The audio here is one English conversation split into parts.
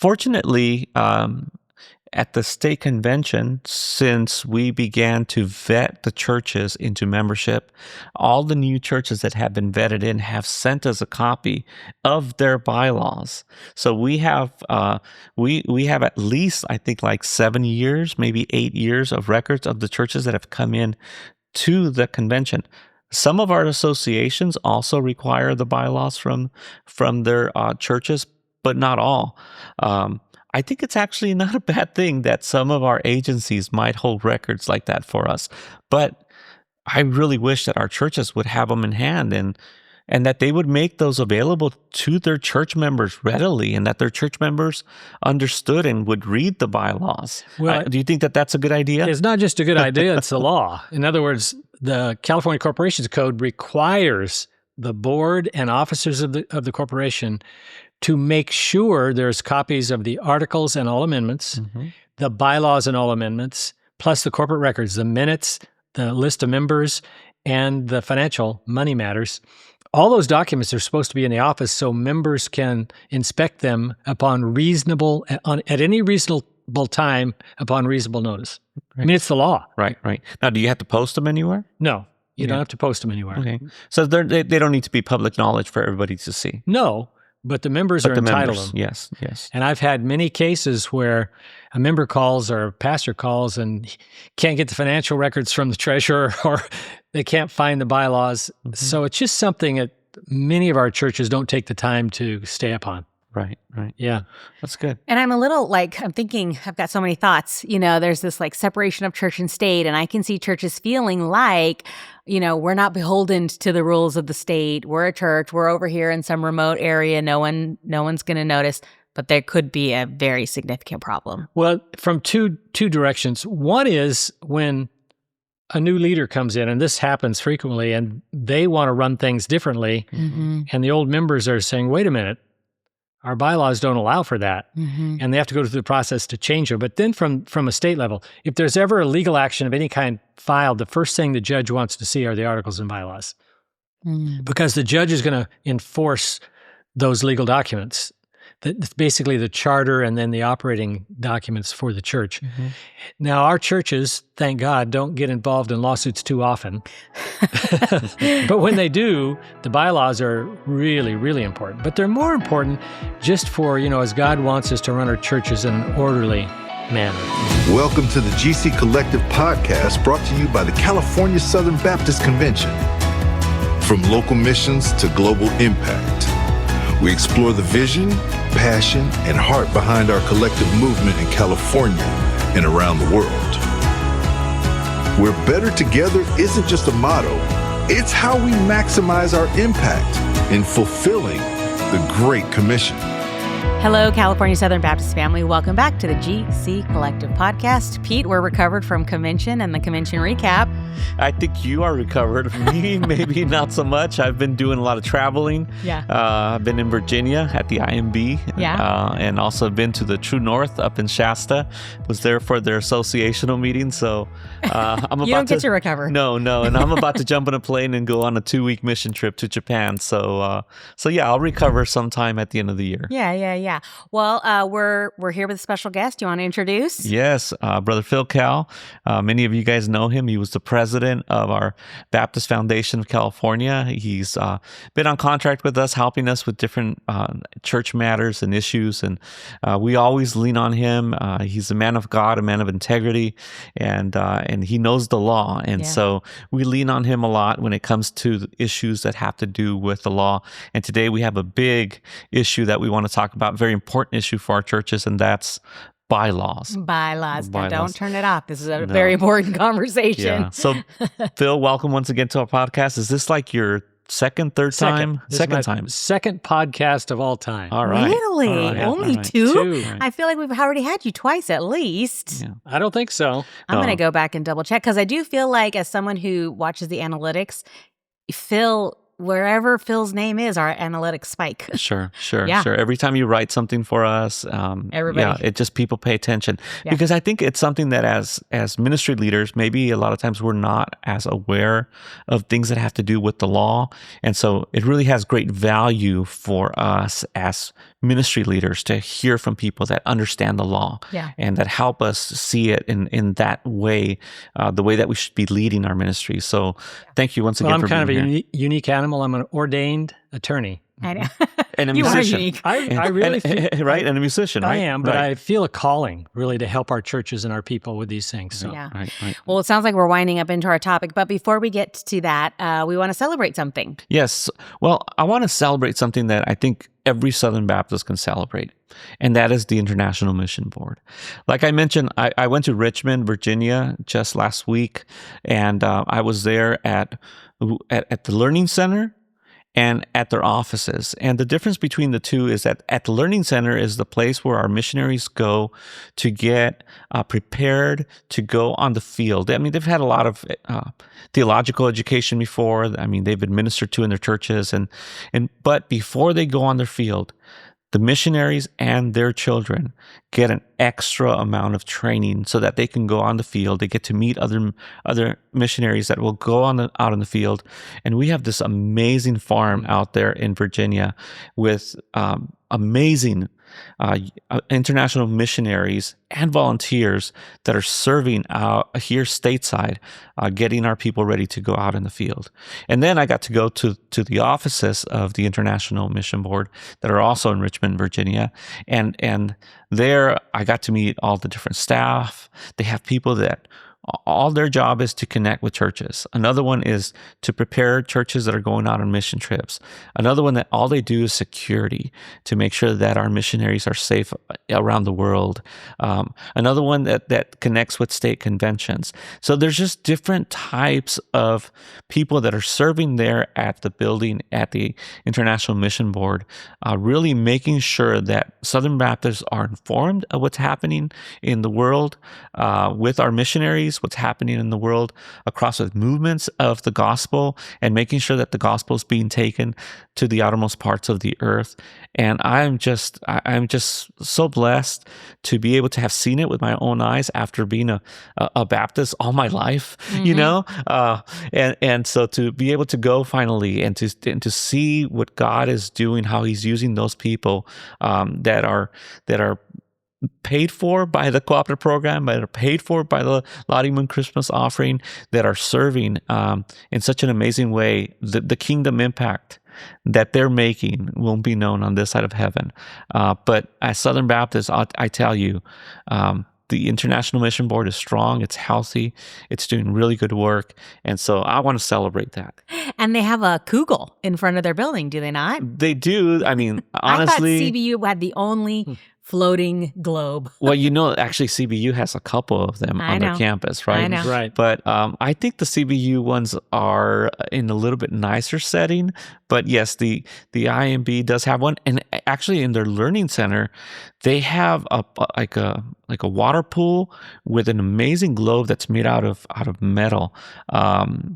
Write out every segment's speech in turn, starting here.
Fortunately, at the state convention, since we began to vet the churches into membership, all the new churches that have been vetted in have sent us a copy of their bylaws. So we have we have at least, I think, like 7 years, maybe 8 years of records of the churches that have come in to the convention. Some of our associations also require the bylaws from their churches, but not all. I think it's actually not a bad thing that some of our agencies might hold records like that for us. But I really wish that our churches would have them in hand and that they would make those available to their church members readily, and that their church members understood and would read the bylaws. Well, do you think that that's a good idea? It's not just a good idea, it's the law. In other words, the California Corporations Code requires the board and officers of the corporation to make sure there's copies of the articles and all amendments, the bylaws and all amendments, plus the corporate records, the minutes, the list of members, and the financial money matters. All those documents are supposed to be in the office so members can inspect them at any reasonable time upon reasonable notice. Right. I mean, it's the law. Right. Now, do you have to post them anywhere? No, you don't have to post them anywhere. Okay. So they don't need to be public knowledge for everybody to see. No, but the members are entitled to them. Yes. And I've had many cases where a member calls or a pastor calls and can't get the financial records from the treasurer, or they can't find the bylaws. So it's just something that many of our churches don't take the time to stay upon. Right. Yeah. That's good. And I'm a little I'm thinking, I've got so many thoughts. There's this separation of church and state, and I can see churches feeling like, we're not beholden to the rules of the state. We're a church. We're over here in some remote area. No one's going to notice. But there could be a very significant problem. Well, from two directions. One is when a new leader comes in, and this happens frequently, and they want to run things differently, and the old members are saying, wait a minute, our bylaws don't allow for that, and they have to go through the process to change them. But then from a state level, if there's ever a legal action of any kind filed, the first thing the judge wants to see are the articles and bylaws, because the judge is going to enforce those legal documents. It's basically the charter and then the operating documents for the church. Now, our churches, thank God, don't get involved in lawsuits too often. But when they do, the bylaws are really, really important. But they're more important just for, as God wants us to run our churches in an orderly manner. Welcome to the GC Collective podcast, brought to you by the California Southern Baptist Convention. From local missions to global impact, we explore the vision, passion, and heart behind our collective movement in California and around the world. Where better together isn't just a motto, it's how we maximize our impact in fulfilling the Great Commission. Hello, California Southern Baptist family. Welcome back to the GC Collective podcast. Pete, we're recovered from convention and the convention recap. I think you are recovered. Me, maybe not so much. I've been doing a lot of traveling. Yeah. I've been in Virginia at the IMB. Yeah. And also been to the True North up in Shasta. Was there for their associational meeting. So I'm about you don't get to recover. No. And I'm about to jump on a plane and go on a 2-week mission trip to Japan. So yeah, I'll recover sometime at the end of the year. Yeah. Well, we're here with a special guest. Do you want to introduce? Yes, Brother Phil Cal. Many of you guys know him. He was the president of our Baptist Foundation of California. He's been on contract with us, helping us with different church matters and issues, and we always lean on him. He's a man of God, a man of integrity, and he knows the law, and so we lean on him a lot when it comes to the issues that have to do with the law. And today we have a big issue that we want to talk about, very important issue for our churches, and that's bylaws. Now, don't turn it off. This is a very important conversation. Yeah. So, Phil, welcome once again to our podcast. Is this like your second time? Second time. Second podcast of all time. All right. Really? All right. Only two? I feel like we've already had you twice at least. Yeah. I don't think so. I'm going to go back and double check, because I do feel like, as someone who watches the analytics, Phil, wherever Phil's name is, our analytics spike. Sure. Every time you write something for us, it just people pay attention, because I think it's something that as ministry leaders, maybe a lot of times we're not as aware of things that have to do with the law, and so it really has great value for us as ministry leaders to hear from people that understand the law and that help us see it in that way, the way that we should be leading our ministry. So thank you once again for being here. I'm kind of a unique animal. I'm an ordained attorney. I know. And a You are musician. unique. I really feel, right? And a musician, right? I am, but right. I feel a calling really to help our churches and our people with these things. So. Yeah. Right. Well, it sounds like we're winding up into our topic, but before we get to that, we want to celebrate something. Yes. Well, I want to celebrate something that I think every Southern Baptist can celebrate, and that is the International Mission Board. Like I mentioned, I went to Richmond, Virginia just last week, and I was there at the Learning Center and at their offices. And the difference between the two is that at the Learning Center is the place where our missionaries go to get prepared to go on the field. I mean, they've had a lot of theological education before. I mean, they've been ministered to in their churches, but before they go on their field, the missionaries and their children get an extra amount of training so that they can go on the field. They get to meet other missionaries that will go out in the field. And we have this amazing farm out there in Virginia with amazing international missionaries and volunteers that are serving out here stateside, getting our people ready to go out in the field. And then I got to go to the offices of the International Mission Board that are also in Richmond, Virginia. And there I got to meet all the different staff. They have people that all their job is to connect with churches. Another one is to prepare churches that are going out on mission trips. Another one that all they do is security to make sure that our missionaries are safe around the world. Another one that connects with state conventions. So there's just different types of people that are serving there at the building at the International Mission Board, really making sure that Southern Baptists are informed of what's happening in the world with our missionaries, what's happening in the world across the movements of the gospel, and making sure that the gospel is being taken to the outermost parts of the earth. And I'm just so blessed to be able to have seen it with my own eyes after being a Baptist all my life, you know, and so to be able to go finally and to see what God is doing, how He's using those people that are paid for by the cooperative program, that are paid for by the Lottie Moon Christmas offering, that are serving in such an amazing way. The kingdom impact that they're making won't be known on this side of heaven. But as Southern Baptists, I tell you, the International Mission Board is strong, it's healthy, it's doing really good work, and so I want to celebrate that. And they have a kugel in front of their building, do they not? They do. I mean, honestly, I thought CBU had the only floating globe. Well, you know, actually CBU has a couple of them on their campus, right? I know. Right. But I think the CBU ones are in a little bit nicer setting. But yes, the IMB does have one, and actually in their learning center, they have like a water pool with an amazing globe that's made out of metal.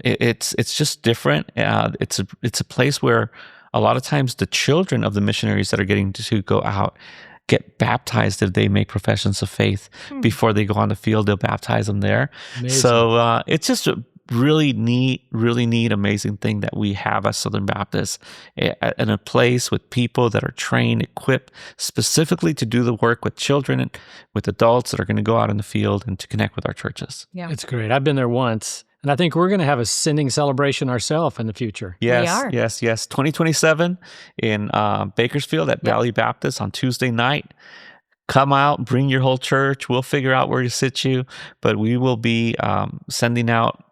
It's just different. It's a place where a lot of times the children of the missionaries that are getting to go out get baptized if they make professions of faith before they go on the field. They'll baptize them there. Amazing. So it's just a really neat, amazing thing that we have as Southern Baptists in a place with people that are trained, equipped specifically to do the work with children and with adults that are going to go out in the field and to connect with our churches. Yeah, it's great. I've been there once. And I think we're going to have a sending celebration ourselves in the future. Yes, we are. Yes. 2027 in Bakersfield at Valley Baptist on Tuesday night. Come out, bring your whole church. We'll figure out where to sit you. But we will be sending out,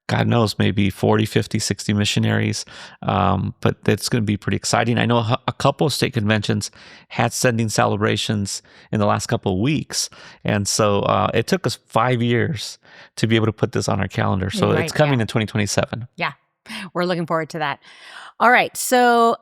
God knows, maybe 40, 50, 60 missionaries. But it's going to be pretty exciting. I know a couple of state conventions had sending celebrations in the last couple of weeks. And so it took us 5 years to be able to put this on our calendar. So it's coming in 2027. Yeah, we're looking forward to that. All right. So,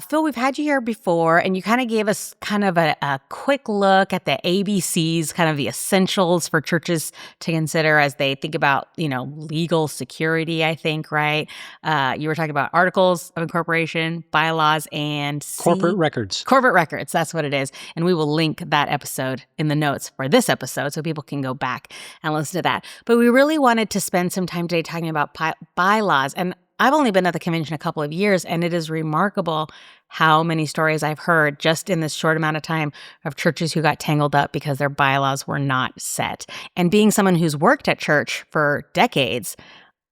Phil, we've had you here before, and you kind of gave us kind of a quick look at the ABCs, kind of the essentials for churches to consider as they think about, legal security, I think, right? You were talking about articles of incorporation, bylaws, and corporate records. Corporate records. That's what it is. And we will link that episode in the notes for this episode so people can go back and listen to that. But we really wanted to spend some time today talking about bylaws. And I've only been at the convention a couple of years, and it is remarkable how many stories I've heard just in this short amount of time of churches who got tangled up because their bylaws were not set. And being someone who's worked at church for decades,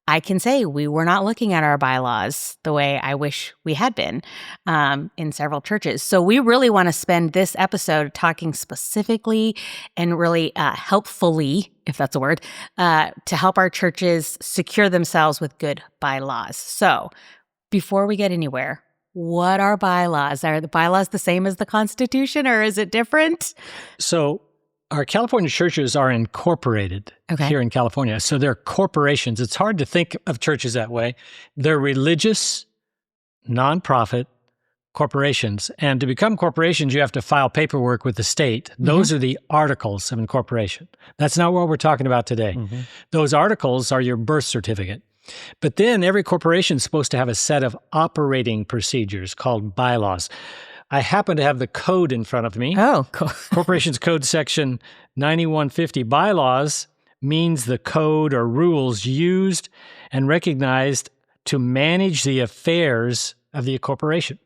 I can say we were not looking at our bylaws the way I wish we had been in several churches. So we really want to spend this episode talking specifically and really helpfully, if that's a word, to help our churches secure themselves with good bylaws. So before we get anywhere, what are bylaws? Are the bylaws the same as the Constitution, or is it different? So our California churches are incorporated here in California. So they're corporations. It's hard to think of churches that way. They're religious, nonprofit corporations. And to become corporations, you have to file paperwork with the state. Those are the articles of incorporation. That's not what we're talking about today. Those articles are your birth certificate. But then every corporation is supposed to have a set of operating procedures called bylaws. I happen to have the code in front of me. Oh, cool. Corporations Code Section 9150. Bylaws means the code or rules used and recognized to manage the affairs of the corporation.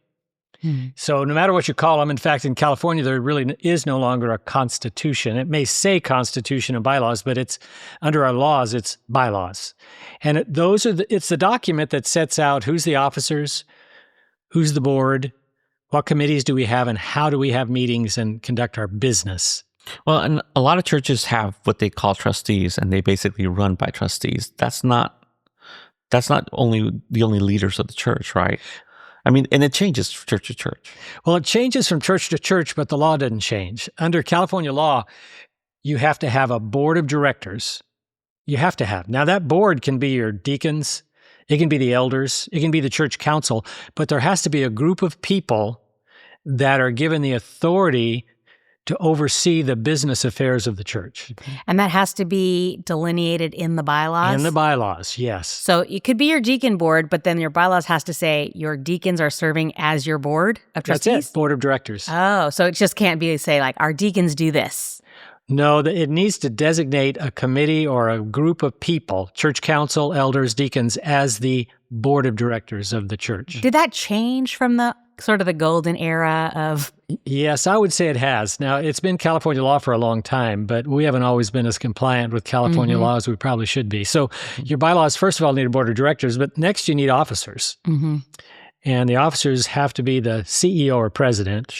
So no matter what you call them, in fact, in California, there really is no longer a constitution. It may say constitution and bylaws, but it's under our laws, it's bylaws. And it's the document that sets out who's the officers, who's the board, what committees do we have, and how do we have meetings and conduct our business. Well, and a lot of churches have what they call trustees, and they basically run by trustees. That's not only the only leaders of the church, right? I mean, and it changes church to church. Well, it changes from church to church, but the law doesn't change. Under California law, you have to have a board of directors. You have to have. Now, that board can be your deacons, it can be the elders, it can be the church council, but there has to be a group of people that are given the authority to oversee the business affairs of the church. And that has to be delineated in the bylaws? In the bylaws, yes. So it could be your deacon board, but then your bylaws has to say your deacons are serving as your board of trustees? That's it, board of directors. Oh, so it just can't be, say, like, our deacons do this. No, it needs to designate a committee or a group of people, church council, elders, deacons, as the board of directors of the church. Did that change from the sort of the golden era of... Yes, I would say it has. Now, it's been California law for a long time, but we haven't always been as compliant with California law as we probably should be. So your bylaws, first of all, need a board of directors, but next you need officers. And the officers have to be the CEO or president,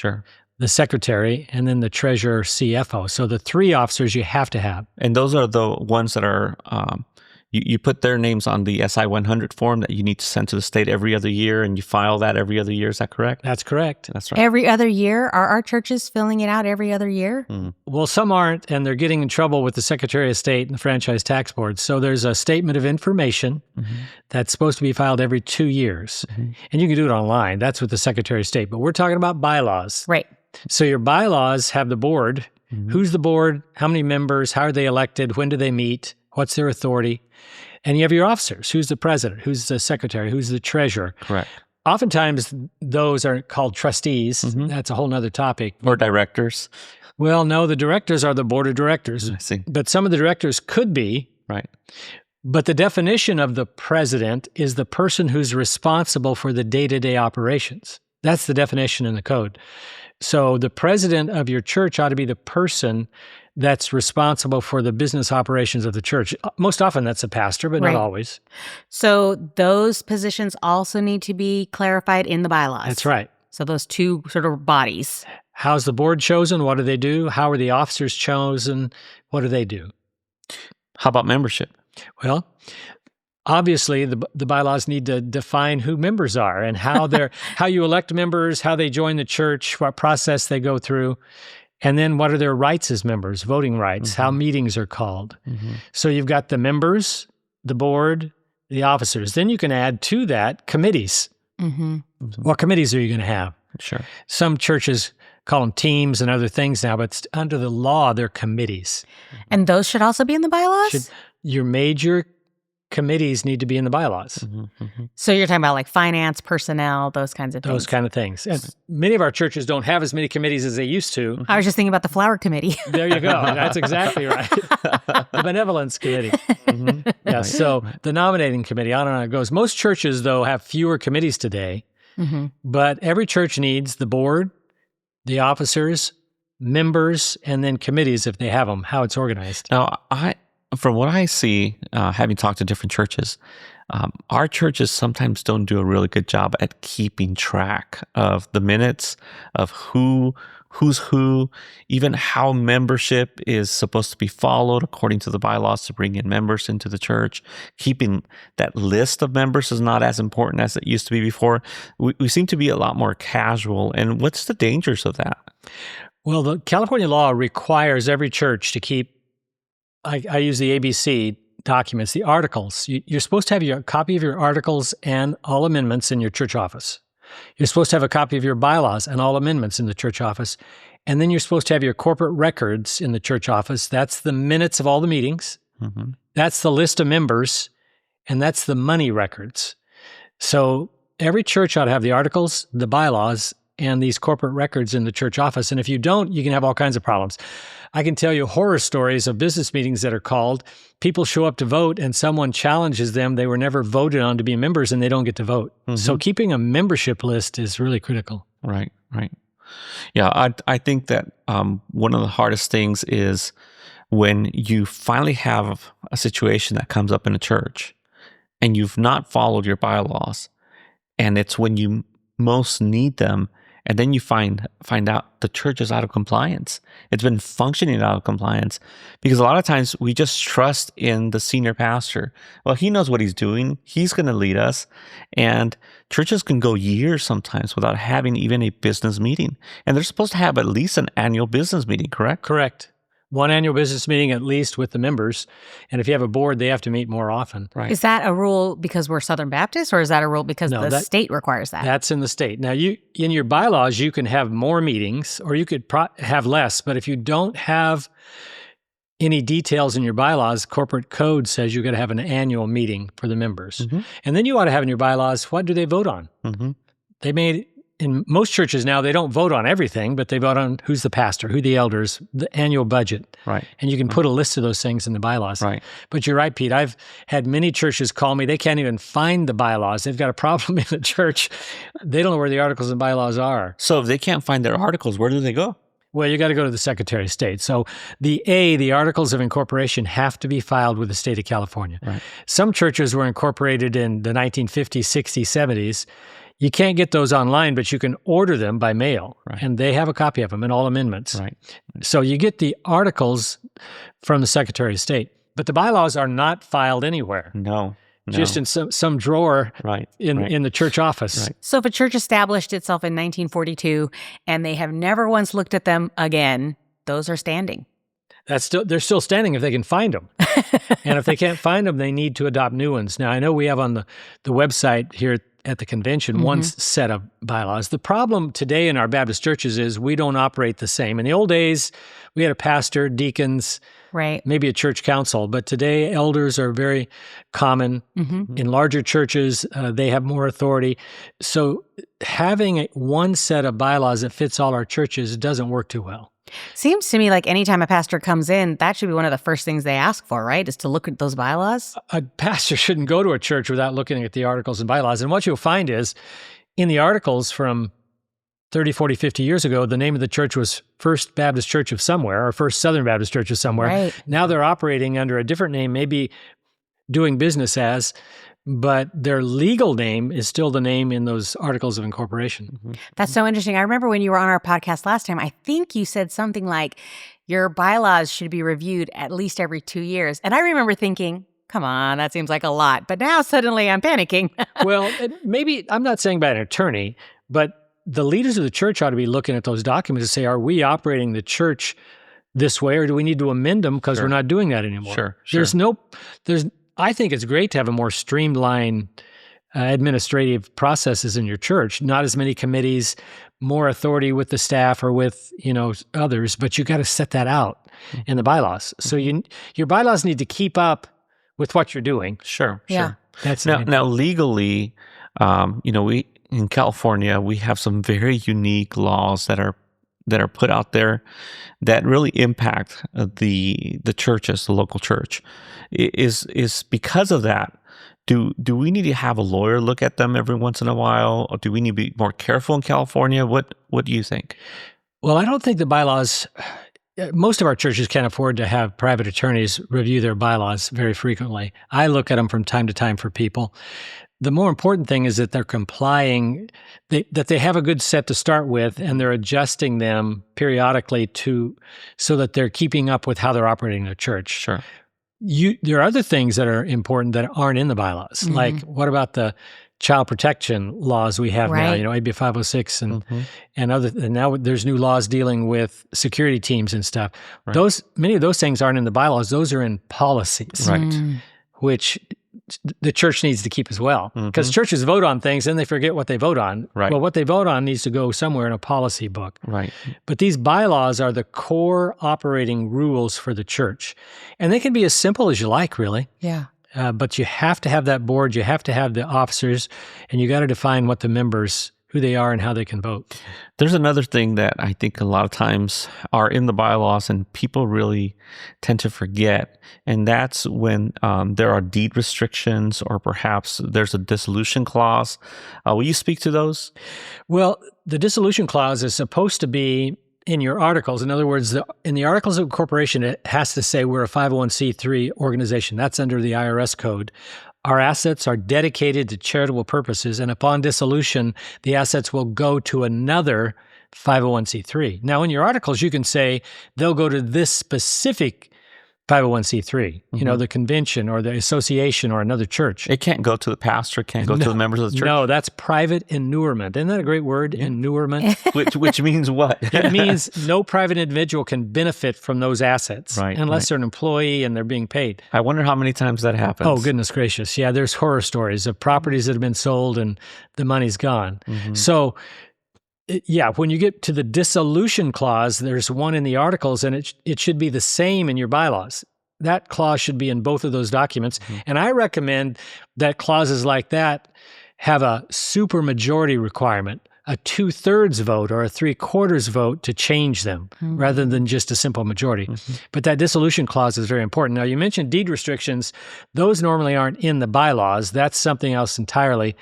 the secretary, and then the treasurer, CFO. So the three officers you have to have. And those are the ones that are, you put their names on the SI 100 form that you need to send to the state every other year, and you file that every other year. Is that correct? That's correct. That's right. Every other year? Are our churches filling it out every other year? Well, some aren't, and they're getting in trouble with the Secretary of State and the Franchise Tax Board. So there's a statement of information that's supposed to be filed every 2 years. And you can do it online. That's with the Secretary of State. But we're talking about bylaws. Right. So your bylaws have the board. Who's the board? How many members? How are they elected? When do they meet? What's their authority? And you have your officers. Who's the president? Who's the secretary? Who's the treasurer? Correct. Oftentimes, those are called trustees. That's a whole nother topic. Or directors. Well, no, the directors are the board of directors. I see. But some of the directors could be. Right. But the definition of the president is the person who's responsible for the day-to-day operations. That's the definition in the code. So the president of your church ought to be the person that's responsible for the business operations of the church. Most often that's a pastor, but not always. So those positions also need to be clarified in the bylaws. That's right. So those two sort of bodies. How's the board chosen? What do they do? How are the officers chosen? What do they do? How about membership? Well, obviously, the bylaws need to define who members are and how how you elect members, how they join the church, what process they go through, and then what are their rights as members, voting rights, how meetings are called. So you've got the members, the board, the officers. Then you can add to that committees. What committees are you going to have? Sure. Some churches call them teams and other things now, but under the law, they're committees. And those should also be in the bylaws? Your major committees need to be in the bylaws. So you're talking about like finance, personnel, those kinds of things. Those kind of things. And many of our churches don't have as many committees as they used to. I was just thinking about the flower committee. There you go. That's exactly right. The benevolence committee. Yeah. So the nominating committee, on and on it goes. Most churches, though, have fewer committees today, but every church needs the board, the officers, members, and then committees if they have them, how it's organized. Now, from what I see, having talked to different churches, our churches sometimes don't do a really good job at keeping track of the minutes of who's who, even how membership is supposed to be followed according to the bylaws to bring in members into the church. Keeping that list of members is not as important as it used to be before. We seem to be a lot more casual. And what's the dangers of that? Well, the California law requires every church to keep, I use the ABC documents, the articles. You're supposed to have a copy of your articles and all amendments in your church office. You're supposed to have a copy of your bylaws and all amendments in the church office. And then you're supposed to have your corporate records in the church office. That's the minutes of all the meetings. That's the list of members. And that's the money records. So every church ought to have the articles, the bylaws, and these corporate records in the church office. And if you don't, you can have all kinds of problems. I can tell you horror stories of business meetings that are called. People show up to vote and someone challenges them. They were never voted on to be members and they don't get to vote. So keeping a membership list is really critical. Right. Yeah, I think that one of the hardest things is when you finally have a situation that comes up in a church and you've not followed your bylaws, and it's when you most need them, and then you find out the church is out of compliance. It's been functioning out of compliance because a lot of times we just trust in the senior pastor. Well, he knows what he's doing. He's going to lead us. And churches can go years sometimes without having even a business meeting. And they're supposed to have at least an annual business meeting, correct? Correct. One annual business meeting at least with the members. And if you have a board, they have to meet more often. Right. Is that a rule because we're Southern Baptist, or is that a rule because the state requires that? That's in the state. Now, in your bylaws, you can have more meetings or you could have less. But if you don't have any details in your bylaws, corporate code says you've got to have an annual meeting for the members. And then you ought to have in your bylaws, what do they vote on? They made... In most churches now, they don't vote on everything, but they vote on who's the pastor, who the elders, the annual budget. Right. And you can put a list of those things in the bylaws. Right. But you're right, Pete. I've had many churches call me. They can't even find the bylaws. They've got a problem in the church. They don't know where the articles and bylaws are. So if they can't find their articles, where do they go? Well, you got to go to the Secretary of State. So the Articles of Incorporation have to be filed with the state of California. Right. Some churches were incorporated in the 1950s, 60s, 70s. You can't get those online, but you can order them by mail, and they have a copy of them and all amendments. Right. So you get the articles from the Secretary of State, but the bylaws are not filed anywhere. No. Just in some drawer in the church office. Right. So if a church established itself in 1942 and they have never once looked at them again, those are standing. They're still standing if they can find them. And if they can't find them, they need to adopt new ones. Now, I know we have on the website here at the convention one set of bylaws. The problem today in our Baptist churches is we don't operate the same. In the old days, we had a pastor, deacons, maybe a church council, but today elders are very common. In larger churches, they have more authority. So having one set of bylaws that fits all our churches doesn't work too well. Seems to me like anytime a pastor comes in, that should be one of the first things they ask for, right? Is to look at those bylaws. A pastor shouldn't go to a church without looking at the articles and bylaws. And what you'll find is in the articles from 30, 40, 50 years ago, the name of the church was First Baptist Church of somewhere or First Southern Baptist Church of somewhere. Right. Now they're operating under a different name, maybe doing business as, but their legal name is still the name in those articles of incorporation. That's so interesting. I remember when you were on our podcast last time, I think you said something like your bylaws should be reviewed at least every 2 years. And I remember thinking, come on, that seems like a lot. But now suddenly I'm panicking. Well, maybe I'm not saying by an attorney, but the leaders of the church ought to be looking at those documents and say, are we operating the church this way, or do we need to amend them because we're not doing that anymore? I think it's great to have a more streamlined administrative processes in your church, not as many committees, more authority with the staff or with, others, but you got to set that out in the bylaws. So your bylaws need to keep up with what you're doing. Sure. Yeah. That's Now legally, we in California we have some very unique laws that are put out there that really impact the churches, the local church. Is because of that. Do we need to have a lawyer look at them every once in a while, or do we need to be more careful in California? What do you think? Well, I don't think the bylaws. Most of our churches can't afford to have private attorneys review their bylaws very frequently. I look at them from time to time for people. The more important thing is that they're complying, that they have a good set to start with, and they're adjusting them periodically so that they're keeping up with how they're operating their church. Sure. There are other things that are important that aren't in the bylaws. Like, what about the child protection laws we have now? AB 506 and and now there's new laws dealing with security teams and stuff. Right. Many of those things aren't in the bylaws; those are in policies, Right. which the church needs to keep as well. Because churches vote on things and they forget what they vote on. Right. Well, what they vote on needs to go somewhere in a policy book. Right. But these bylaws are the core operating rules for the church. And they can be as simple as you like, really. Yeah. But you have to have that board, you have to have the officers, and you got to define what the members, who they are and how they can vote. There's another thing that I think a lot of times are in the bylaws and people really tend to forget, and that's when there are deed restrictions or perhaps there's a dissolution clause. Will you speak to those? Well, the dissolution clause is supposed to be in your articles. In other words, in the articles of incorporation, it has to say we're a 501c3 organization. That's under the IRS code. Our assets are dedicated to charitable purposes, and upon dissolution, the assets will go to another 501c3. Now, in your articles, you can say they'll go to this specific 501c3, the convention or the association or another church. It can't go to the pastor, it can't go to the members of the church. No, that's private inurement. Isn't that a great word, inurement? Which means what? It means no private individual can benefit from those assets unless Right. they're an employee and they're being paid. I wonder how many times that happens. Oh, goodness gracious. Yeah, there's horror stories of properties that have been sold and the money's gone. So, when you get to the dissolution clause, there's one in the articles, and it should be the same in your bylaws. That clause should be in both of those documents. And I recommend that clauses like that have a supermajority requirement, a 2/3 vote or a 3/4 vote to change them rather than just a simple majority. But that dissolution clause is very important. Now, you mentioned deed restrictions. Those normally aren't in the bylaws. That's something else entirely.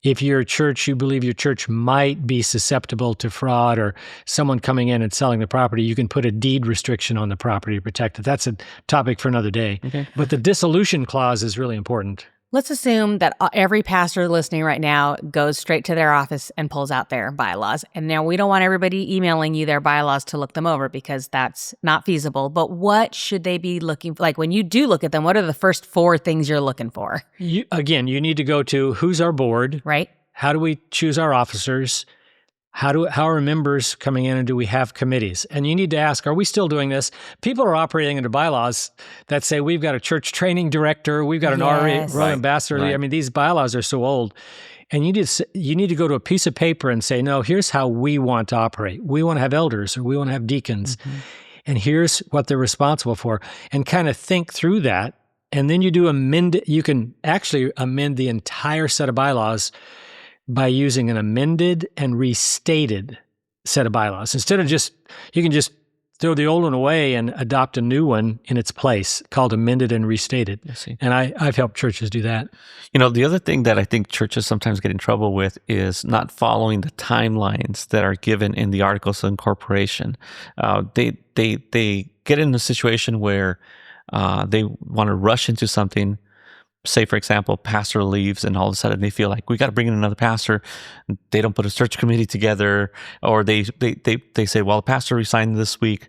If you're a church, you believe your church might be susceptible to fraud or someone coming in and selling the property, you can put a deed restriction on the property to protect it. That's a topic for another day. Okay. But the dissolution clause is really important. Let's assume that every pastor listening right now goes straight to their office and pulls out their bylaws. And now we don't want everybody emailing you their bylaws to look them over because that's not feasible. But what should they be looking for? Like when you do look at them, what are the first 4 things you're looking for? You need to go to who's our board? Right? How do we choose our officers? How are members coming in, and do we have committees? And you need to ask, are we still doing this? People are operating under bylaws that say we've got a church training director, we've got an Yes. RA ambassador. Right. I mean, these bylaws are so old. And you need to go to a piece of paper and say, no, here's how we want to operate. We want to have elders or we want to have deacons. And here's what they're responsible for. And kind of think through that. And then you can actually amend the entire set of bylaws by using an amended and restated set of bylaws. Instead of you can just throw the old one away and adopt a new one in its place called amended and restated. I see. And I've helped churches do that. The other thing that I think churches sometimes get in trouble with is not following the timelines that are given in the Articles of Incorporation. They get in a situation where they want to rush into something. Say, for example, pastor leaves and all of a sudden they feel like we got to bring in another pastor. They don't put a search committee together, or they say, well, the pastor resigned this week.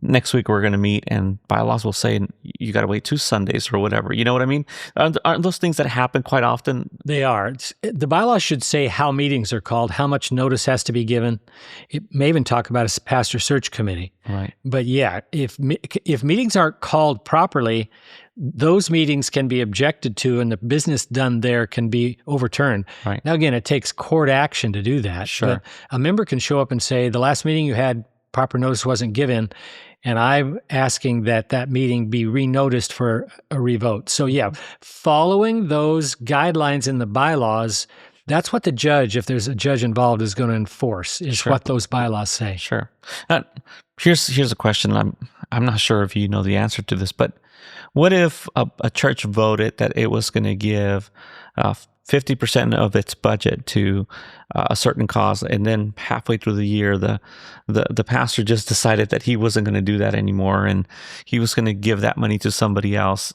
Next week we're going to meet, and bylaws will say you got to wait 2 Sundays or whatever. You know what I mean? Aren't those things that happen quite often? They are. The bylaws should say how meetings are called, how much notice has to be given. It may even talk about a pastor search committee. Right. But yeah, if meetings aren't called properly, those meetings can be objected to and the business done there can be overturned. Right. Now, again, it takes court action to do that. Sure. But a member can show up and say, the last meeting you had, proper notice wasn't given, And I'm asking that meeting be renoticed for a revote. So yeah, following those guidelines in the bylaws, that's what the judge, if there's a judge involved, is going to enforce, is Sure. what those bylaws say. Sure. Here's a question. I'm not sure if you know the answer to this, but what if a church voted that it was going to give 50% of its budget to a certain cause, and then halfway through the year, the pastor just decided that he wasn't going to do that anymore, and he was going to give that money to somebody else?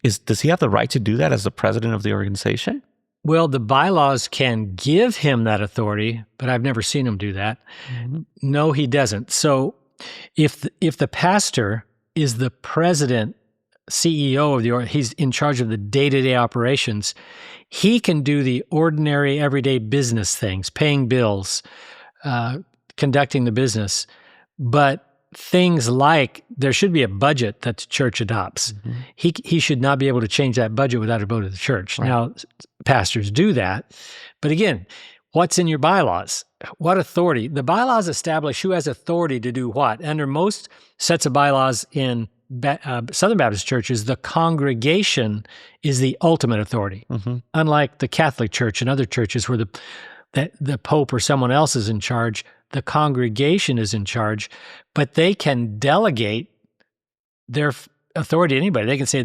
Does he have the right to do that as the president of the organization? Well, the bylaws can give him that authority, but I've never seen him do that. Mm-hmm. No, he doesn't. So if the pastor is the president, CEO of the he's in charge of the day-to-day operations, he can do the ordinary everyday business things, paying bills, conducting the business. But things like there should be a budget that the church adopts. Mm-hmm. He should not be able to change that budget without a vote of the church. Right. Now, pastors do that. But again, what's in your bylaws? What authority? The bylaws establish who has authority to do what. Under most sets of bylaws in Southern Baptist churches, the congregation is the ultimate authority. Mm-hmm. Unlike the Catholic Church and other churches where the Pope or someone else is in charge, the congregation is in charge, but they can delegate their authority to anybody. They can say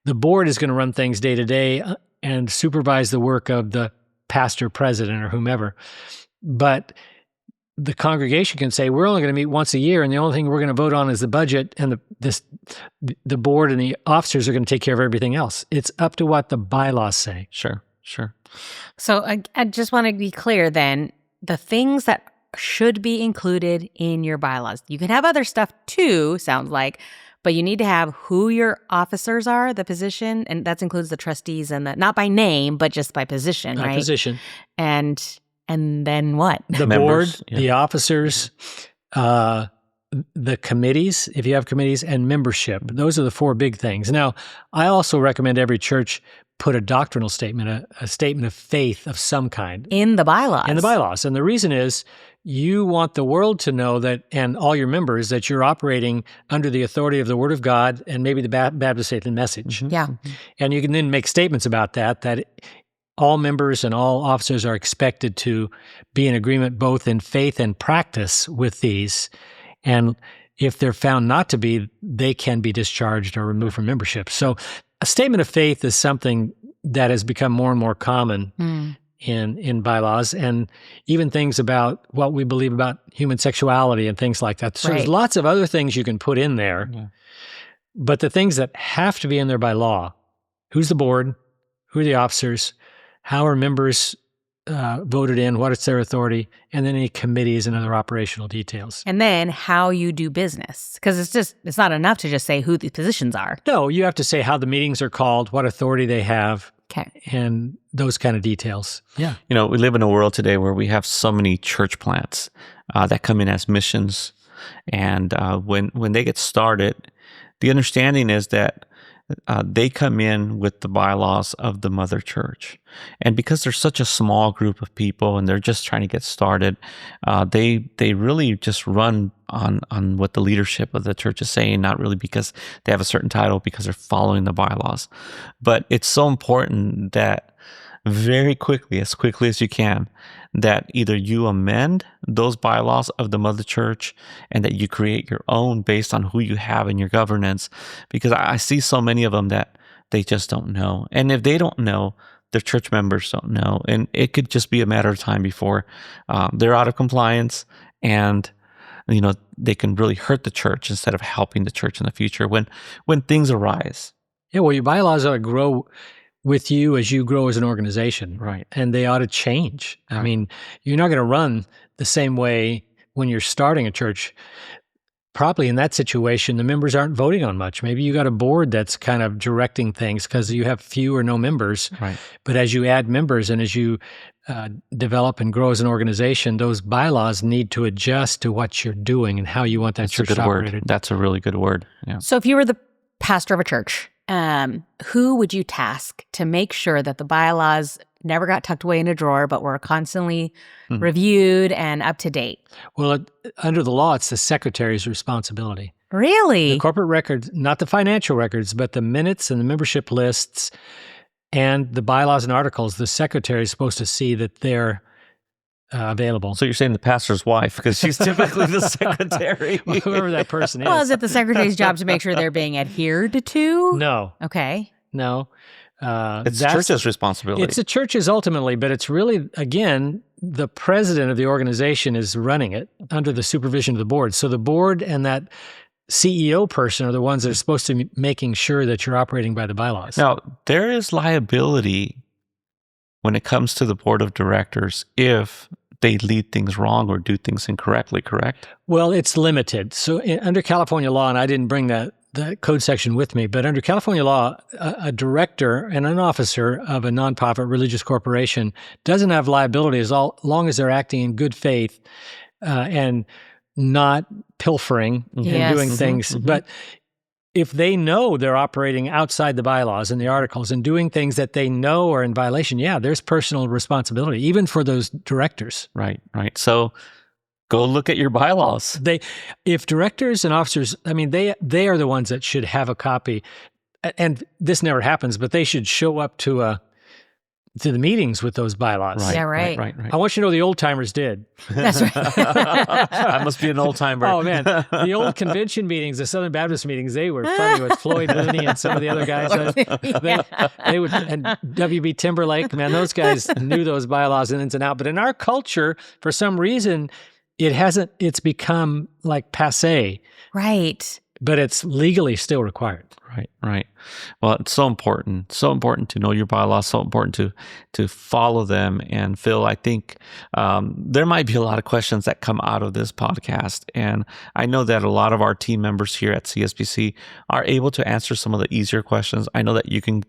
the board is going to run things day to day and supervise the work of the pastor, president, or whomever. But the congregation can say, we're only going to meet once a year, and the only thing we're going to vote on is the budget, and the board and the officers are going to take care of everything else. It's up to what the bylaws say. Sure. So I just want to be clear then, the things that should be included in your bylaws. You can have other stuff too, sounds like, but you need to have who your officers are, the position, and that includes the trustees and not by name, but just by position, right? Position. And then what? The Members, board, the officers, the committees, if you have committees, and membership. Those are the four big things. Now, I also recommend every church put a doctrinal statement, a statement of faith of some kind. In the bylaws. In the bylaws. And the reason is you want the world to know that, and all your members, that you're operating under the authority of the Word of God and maybe the Baptist faith and message. Mm-hmm. Yeah. And you can then make statements about that all members and all officers are expected to be in agreement both in faith and practice with these. And if they're found not to be, they can be discharged or removed from membership. So a statement of faith is something that has become more and more common in bylaws, and even things about what we believe about human sexuality and things like that. So There's lots of other things you can put in there. Yeah. But the things that have to be in there by law, who's the board, who are the officers, how are members voted in, what is their authority, and then any committees and other operational details. And then how you do business. Because it's not enough to just say who the positions are. No, you have to say how the meetings are called, what authority they have, and those kind of details. Yeah. We live in a world today where we have so many church plants that come in as missions. And when they get started, the understanding is that they come in with the bylaws of the mother church. And because they're such a small group of people and they're just trying to get started, they really just run on what the leadership of the church is saying, not really because they have a certain title, because they're following the bylaws. But it's so important that very quickly as you can, that either you amend those bylaws of the mother church and that you create your own based on who you have in your governance, because I see so many of them that they just don't know. And if they don't know, their church members don't know. And it could just be a matter of time before they're out of compliance, and they can really hurt the church instead of helping the church in the future when things arise. Yeah, well, your bylaws ought to grow with you as you grow as an organization. Right. And they ought to change. Right. I mean, you're not going to run the same way when you're starting a church. Probably in that situation, the members aren't voting on much. Maybe you got a board that's kind of directing things because you have few or no members. Right. But as you add members and as you develop and grow as an organization, those bylaws need to adjust to what you're doing and how you want that church operated. That's a really good word. Yeah. So if you were the pastor of a church, who would you task to make sure that the bylaws never got tucked away in a drawer, but were constantly reviewed and up to date. Well, under the law, it's the secretary's responsibility. Really? The corporate records, not the financial records, but the minutes and the membership lists and the bylaws and articles, the secretary is supposed to see that they're available. So you're saying the pastor's wife, because she's typically the secretary. Well, whoever that person is. Well, is it the secretary's job to make sure they're being adhered to? No. Okay. No. It's the church's responsibility. It's the church's ultimately, but it's really, again, the president of the organization is running it under the supervision of the board. So the board and that CEO person are the ones that are supposed to be making sure that you're operating by the bylaws. Now, there is liability when it comes to the board of directors if they lead things wrong or do things incorrectly, correct? Well, it's limited. So under California law, and I didn't bring that code section with me, but under California law, a director and an officer of a nonprofit religious corporation doesn't have liability as long as they're acting in good faith and not pilfering and doing things. But if they know they're operating outside the bylaws and the articles and doing things that they know are in violation, there's personal responsibility, even for those directors. Right. So go look at your bylaws. If directors and officers, they are the ones that should have a copy. And this never happens, but they should show up to the meetings with those bylaws. Right. Right. I want you to know the old timers did. That's right. I must be an old timer. Oh man, the old convention meetings, the Southern Baptist meetings, they were funny with Floyd Looney and some of the other guys. They would, and W.B. Timberlake, man, those guys knew those bylaws ins and out. But in our culture, for some reason, it's become like passé. Right. But it's legally still required. Right. Well, it's so important to know your bylaws, so important to follow them. And Phil, I think there might be a lot of questions that come out of this podcast. And I know that a lot of our team members here at CSBC are able to answer some of the easier questions. I know that you can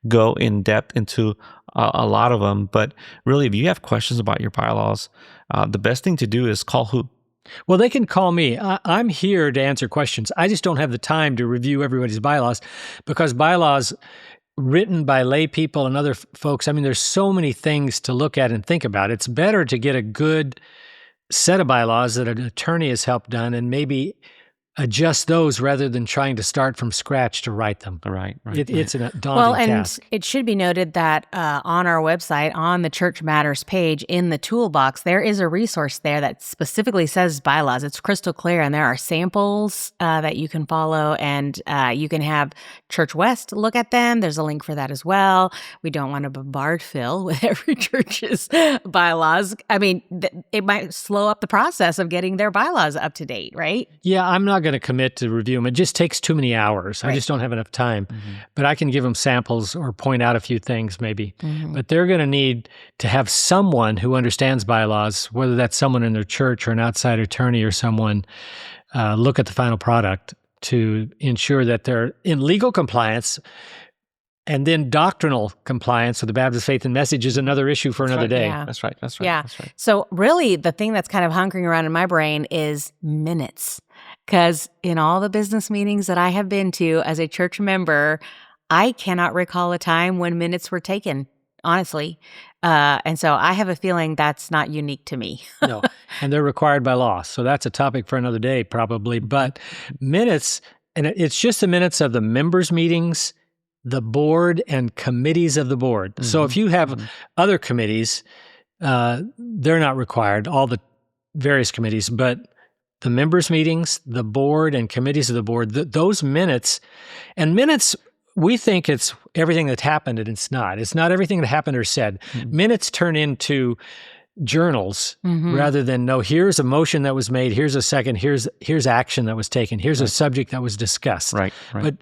go in depth into a lot of them, but really, if you have questions about your bylaws, the best thing to do is call who? Well, they can call me. I'm here to answer questions. I just don't have the time to review everybody's bylaws because bylaws written by lay people and other folks, there's so many things to look at and think about. It's better to get a good set of bylaws that an attorney has helped done and maybe adjust those rather than trying to start from scratch to write them. Right. It's a daunting And task. it should be noted that on our website, on the Church Matters page, in the toolbox, there is a resource there that specifically says bylaws. It's crystal clear, and there are samples that you can follow, and you can have Church West look at them. There's a link for that as well. We don't want to bombard Phil with every church's bylaws. It might slow up the process of getting their bylaws up to date, right? Yeah, I'm not going to commit to review them. It just takes too many hours. I just don't have enough time. But I can give them samples or point out a few things maybe. But they're going to need to have someone who understands bylaws, whether that's someone in their church or an outside attorney or someone, look at the final product to ensure that they're in legal compliance. And then doctrinal compliance with the Baptist faith and message is another issue for another day. Yeah. That's right. Yeah. That's right. So really, the thing that's kind of hunkering around in my brain is minutes. Because in all the business meetings that I have been to as a church member, I cannot recall a time when minutes were taken, honestly. And so I have a feeling that's not unique to me. No, and they're required by law. So that's a topic for another day probably. But minutes, and it's just the minutes of the members' meetings, the board, and committees of the board. So if you have other committees, they're not required, all the various committees, but the members' meetings, the board, and committees of the board, those minutes, we think it's everything that happened, and it's not. It's not everything that happened or said. Minutes turn into journals rather than, no, here's a motion that was made, here's a second, here's action that was taken, here's a subject that was discussed. Right.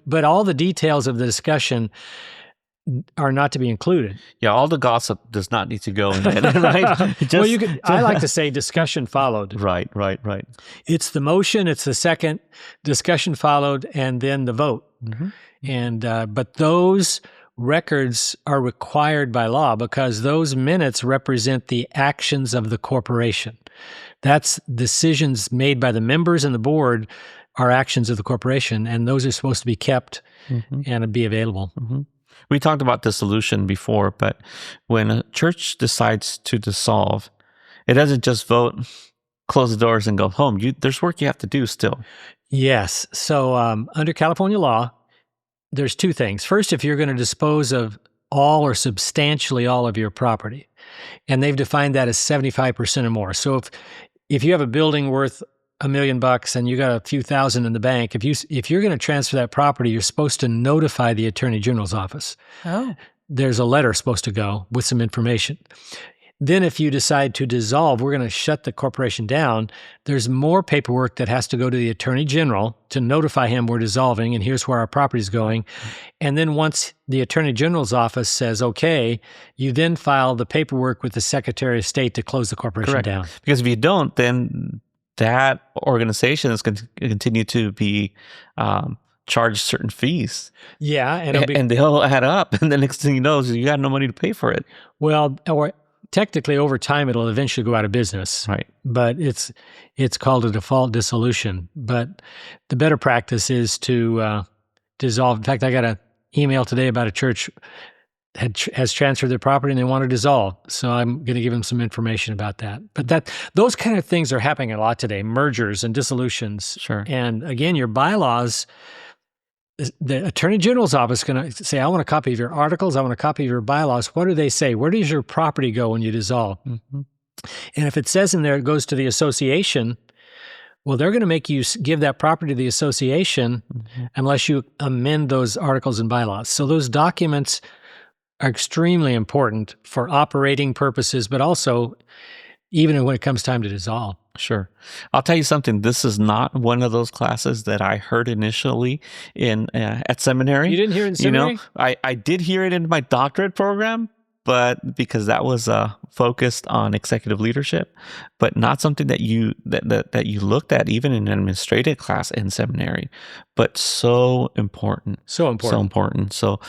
But all the details of the discussion are not to be included. Yeah, all the gossip does not need to go in it, right? I like to say discussion followed. Right. It's the motion, it's the second, discussion followed, and then the vote. And but those records are required by law because those minutes represent the actions of the corporation. That's decisions made by the members and the board are actions of the corporation, and those are supposed to be kept and be available. We talked about dissolution before, but when a church decides to dissolve, it doesn't just vote, close the doors, and go home. There's work you have to do still. Yes. So under California law, there's two things. First, if you're going to dispose of all or substantially all of your property, and they've defined that as 75% or more. So if you have a building worth $1 million and you got a few thousand in the bank, if you're going to transfer that property, you're supposed to notify the Attorney General's office. Oh. There's a letter supposed to go with some information. Then if you decide to dissolve, we're going to shut the corporation down, there's more paperwork that has to go to the Attorney General to notify him we're dissolving and here's where our property is going. And then once the Attorney General's office says, okay, you then file the paperwork with the Secretary of State to close the corporation down. Because if you don't, then that organization is going to continue to be charged certain fees. Yeah. And they'll add up. And the next thing you know is you got no money to pay for it. Well, or technically over time, it'll eventually go out of business. Right. But it's called a default dissolution. But the better practice is to dissolve. In fact, I got an email today about a church has transferred their property and they want to dissolve. So I'm going to give them some information about that. But those kind of things are happening a lot today, mergers and dissolutions. Sure. And again, your bylaws, the Attorney General's office is going to say, I want a copy of your articles. I want a copy of your bylaws. What do they say? Where does your property go when you dissolve? Mm-hmm. And if it says in there it goes to the association, well, they're going to make you give that property to the association unless you amend those articles and bylaws. So those documents are extremely important for operating purposes, but also even when it comes time to dissolve. Sure. I'll tell you something. This is not one of those classes that I heard initially at seminary. You didn't hear it in seminary? You know, I did hear it in my doctorate program, but because that was focused on executive leadership, but not something that you looked at even in an administrative class in seminary. But so important. So important. So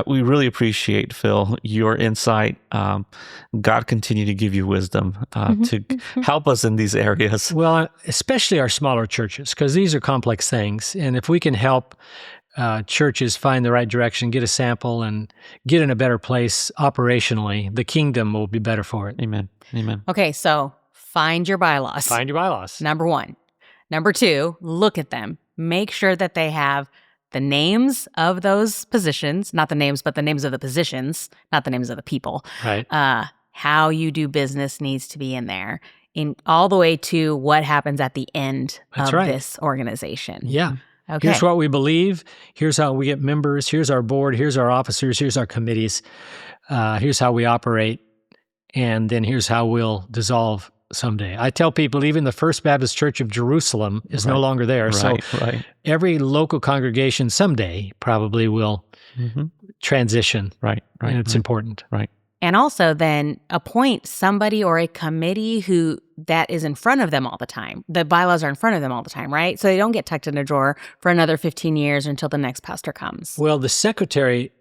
we really appreciate, Phil, your insight. God continue to give you wisdom to help us in these areas. Well, especially our smaller churches, because these are complex things. And if we can help churches find the right direction, get a sample, and get in a better place operationally, the kingdom will be better for it. Amen. Amen. Okay, so find your bylaws. Find your bylaws. Number 1. Number 2, look at them. Make sure that they have the names of those positions, not the names, but the names of the positions, not the names of the people. Right. How you do business needs to be in there, in all the way to what happens at the end of this organization. Yeah. Okay. Here's what we believe. Here's how we get members. Here's our board. Here's our officers. Here's our committees. Here's how we operate. And then here's how we'll dissolve someday. I tell people even the First Baptist Church of Jerusalem is no longer there. So every local congregation someday probably will transition. Right. And it's important. Right. And also then appoint somebody or a committee that is in front of them all the time. The bylaws are in front of them all the time, right? So they don't get tucked in a drawer for another 15 years until the next pastor comes. Well, the secretary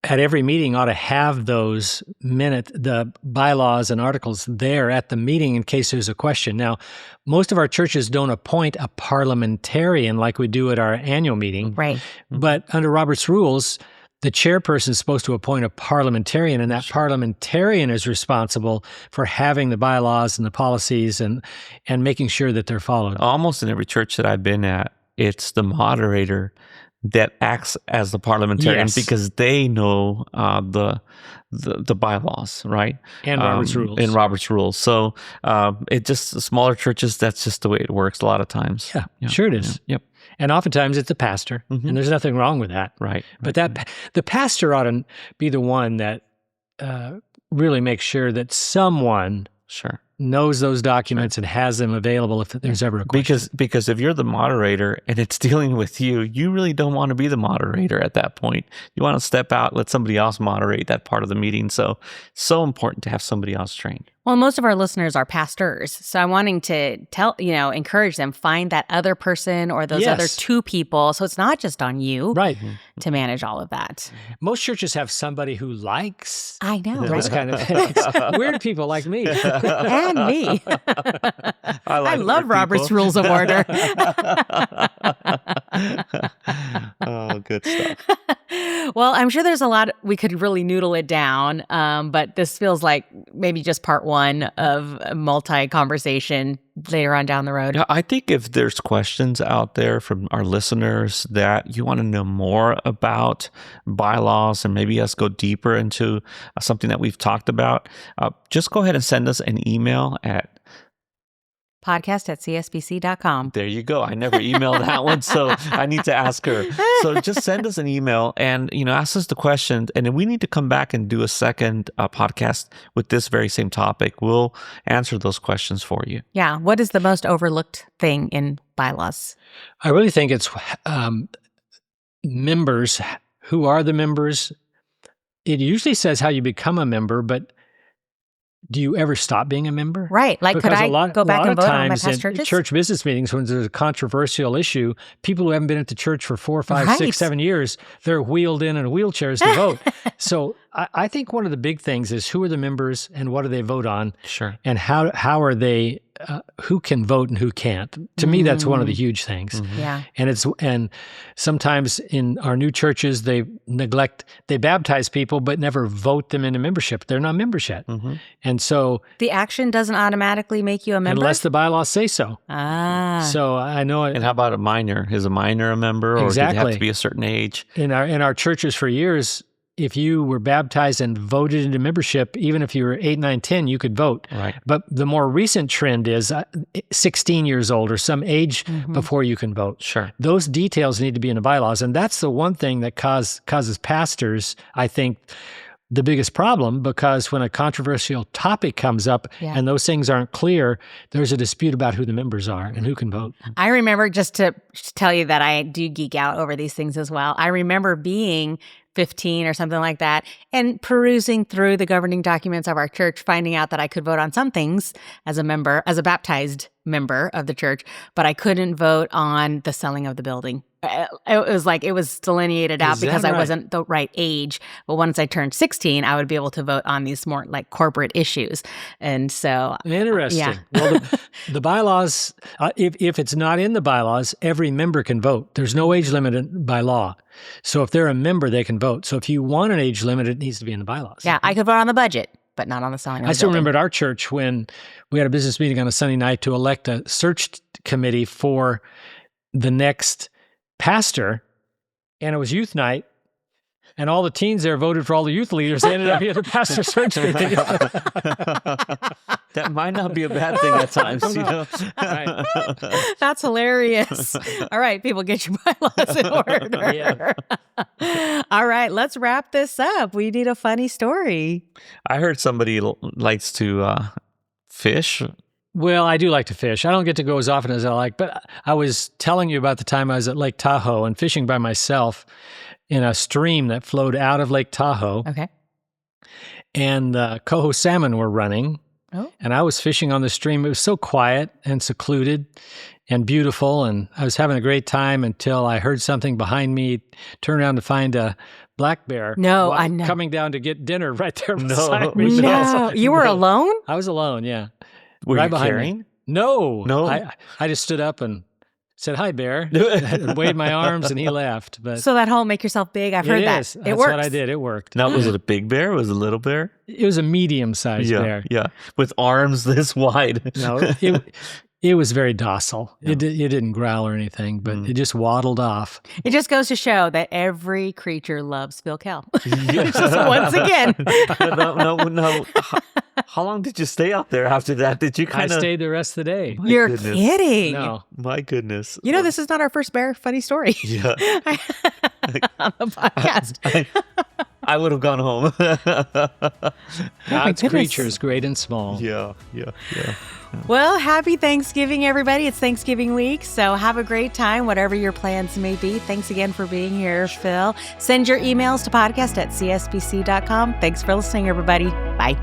at every meeting ought to have the bylaws and articles there at the meeting in case there's a question. Now, most of our churches don't appoint a parliamentarian like we do at our annual meeting. Right. But under Robert's rules, the chairperson is supposed to appoint a parliamentarian, and that parliamentarian is responsible for having the bylaws and the policies and making sure that they're followed. Almost in every church that I've been at, it's the moderator that acts as the parliamentarian because they know the bylaws, right? And Robert's rules. And Robert's rules. So it just smaller churches, that's just the way it works a lot of times. Yeah. Sure it is. Yep. And oftentimes it's a pastor, and there's nothing wrong with that. Right. But the pastor ought to be the one that really makes sure that someone knows those documents and has them available if there's ever a question. Because if you're the moderator and it's dealing with you, you really don't want to be the moderator at that point. You want to step out, let somebody else moderate that part of the meeting. So important to have somebody else trained. Well, most of our listeners are pastors, so I'm wanting to encourage them, find that other person or those other 2 people, so it's not just on you to manage all of that. Most churches have somebody who likes those kind of things. Weird people like me. And me. I love Robert's Rules of Order. Oh, good stuff. Well, I'm sure there's a lot, we could really noodle it down, but this feels like maybe just part one of a multi-conversation later on down the road. Yeah, I think if there's questions out there from our listeners that you want to know more about bylaws and maybe us go deeper into something that we've talked about, just go ahead and send us an email at podcast@csbc.com. There you go. I never emailed that one, so I need to ask her. So just send us an email and, ask us the question. And then we need to come back and do a second podcast with this very same topic. We'll answer those questions for you. Yeah. What is the most overlooked thing in bylaws? I really think it's members. Who are the members? It usually says how you become a member, but do you ever stop being a member? Right. Like, Because could I go back and vote on my times past in churches? church business meetings, when there's a controversial issue, people who haven't been at the church for 4, 5, Right. 6, 7 years, they're wheeled in wheelchairs to vote. So I think one of the big things is who are the members and what do they vote on? Sure. And how are they, who can vote and who can't? To me, that's one of the huge things. Yeah. And sometimes in our new churches, they baptize people, but never vote them into membership. They're not members yet. And so The action doesn't automatically make you a member? unless the bylaws say so. Ah. So I know And how about a minor? Is a minor a member, or do they have Exactly. to be a certain age? in our churches for years, if you were baptized and voted into membership, even if you were 8, 9, 10, you could vote. Right. But the more recent trend is 16 years old or some age before you can vote. Sure. Those details need to be in the bylaws. And that's the one thing that causes pastors, I think, the biggest problem, because when a controversial topic comes up Yeah. and those things aren't clear, there's a dispute about who the members are and who can vote. I remember, just to tell you that I do geek out over these things as well. I remember being 15 or something like that and perusing through the governing documents of our church, finding out that I could vote on some things as a baptized member of the church, but I couldn't vote on the selling of the building. It was delineated out Is that because I right? wasn't the right age. But once I turned 16, I would be able to vote on these more like corporate issues. And so, Interesting. Yeah. Well, the bylaws, if it's not in the bylaws, every member can vote. There's no age limit by law. So if they're a member, they can vote. So if you want an age limit, it needs to be in the bylaws. yeah, I could vote on the budget, but not on the selling of the I still building. remember at our church when we had a business meeting on a Sunday night to elect a search committee for the next pastor, and it was youth night, and all the teens there voted for all the youth leaders. They ended up being the pastor search committee. That might not be a bad thing at times, Right. That's hilarious. All right, people, get your bylaws in order. Yeah. All right, let's wrap this up. We need a funny story. I heard somebody likes to fish. Well, I do like to fish. I don't get to go as often as I like, but I was telling you about the time I was at Lake Tahoe and fishing by myself in a stream that flowed out of Lake Tahoe, Okay. and coho salmon were running, Oh. and I was fishing on the stream. It was so quiet and secluded and beautiful, and I was having a great time until I heard something behind me, turned around to find a black bear I know. coming down to get dinner right there beside me. No, you were alone? I was alone, yeah. Were Right you behind me. carrying? No. No? I just stood up and said, "Hi, bear," and waved my arms, and he left. But So that whole make yourself big, I've heard that. is. It That's works. what I did. It worked. Now, was it a big bear? Was it a little bear? It was a medium-sized bear. Yeah, with arms this wide. No, it was very docile. It didn't growl or anything, but it just waddled off. It just goes to show that every creature loves Phil Kell. Yeah. Just once again. No. How long did you stay out there after that? Did you I kind of? stayed the rest of the day. You're goodness. kidding. No. My goodness. You know, this is not our first bear funny story Yeah. on the podcast. I would have gone home. God's goodness. creatures, great and small. Yeah. Well, happy Thanksgiving, everybody. It's Thanksgiving week, so have a great time, whatever your plans may be. Thanks again for being here, Phil. Send your emails to podcast@csbc.com. Thanks for listening, everybody. Bye.